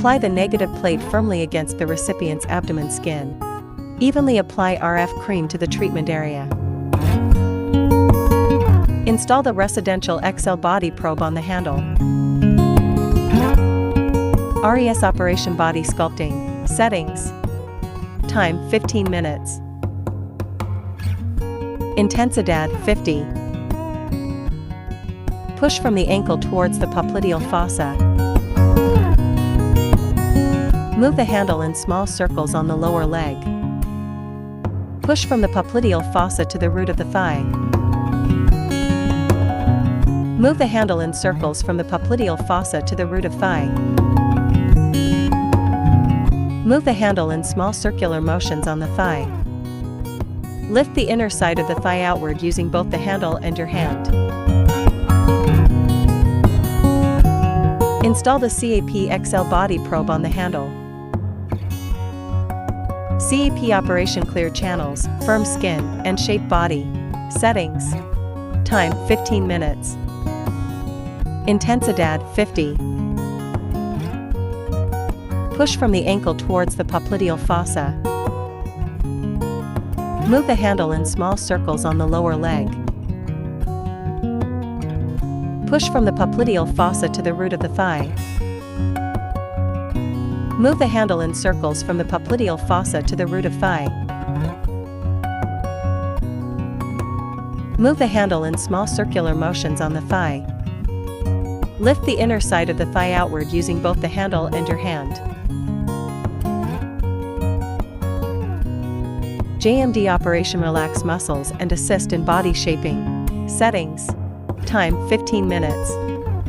Apply the negative plate firmly against the recipient's abdomen skin. Evenly apply RF cream to the treatment area. Install the residential XL body probe on the handle. RES operation body sculpting. Settings. Time 15 minutes. Intensidad 50. Push from the ankle towards the popliteal fossa. Move the handle in small circles on the lower leg. Push from the popliteal fossa to the root of the thigh. Move the handle in circles from the popliteal fossa to the root of thigh. Move the handle in small circular motions on the thigh. Lift the inner side of the thigh outward using both the handle and your hand. Install the CAP XL body probe on the handle. CAP operation: clear channels, firm skin, and shape body. Settings. Time 15 minutes. Intensidad 50. Push from the ankle towards the popliteal fossa. Move the handle in small circles on the lower leg. Push from the popliteal fossa to the root of the thigh. Move the handle in circles from the popliteal fossa to the root of thigh. Move the handle in small circular motions on the thigh. Lift the inner side of the thigh outward using both the handle and your hand. JMD operation: relax muscles and assist in body shaping. Settings. Time 15 minutes.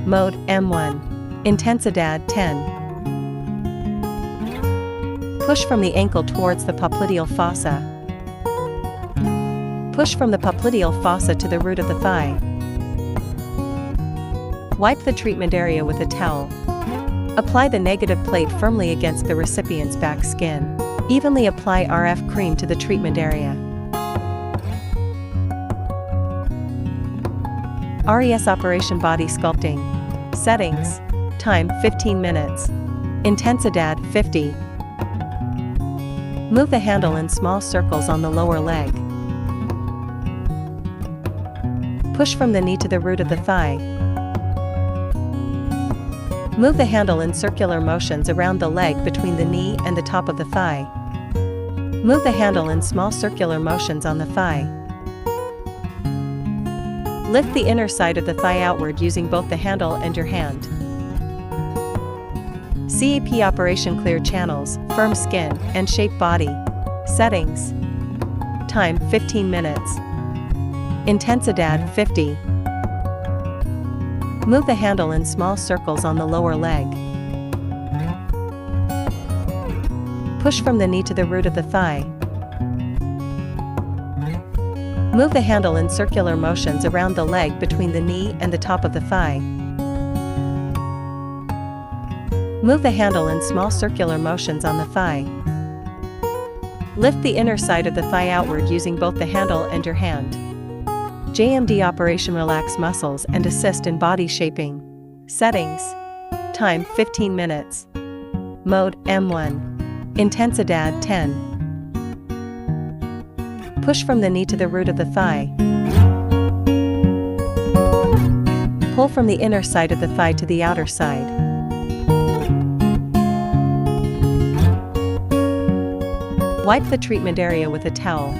Mode M1. Intensidad 10. Push from the ankle towards the popliteal fossa. Push from the popliteal fossa to the root of the thigh. Wipe the treatment area with a towel. Apply the negative plate firmly against the recipient's back skin. Evenly apply RF cream to the treatment area. RES operation: body sculpting. Settings. Time 15 minutes. Intensidad 50. Move the handle in small circles on the lower leg. Push from the knee to the root of the thigh. Move the handle in circular motions around the leg between the knee and the top of the thigh. Move the handle in small circular motions on the thigh. Lift the inner side of the thigh outward using both the handle and your hand. CAP operation: clear channels, firm skin, and shape body. Settings. Time 15 minutes. Intensidad 50. Move the handle in small circles on the lower leg. Push from the knee to the root of the thigh. Move the handle in circular motions around the leg between the knee and the top of the thigh. Move the handle in small circular motions on the thigh. Lift the inner side of the thigh outward using both the handle and your hand. JMD operation: relax muscles and assist in body shaping. Settings. Time 15 minutes. Mode M1. Intensidad 10. Push from the knee to the root of the thigh. Pull from the inner side of the thigh to the outer side. Wipe the treatment area with a towel.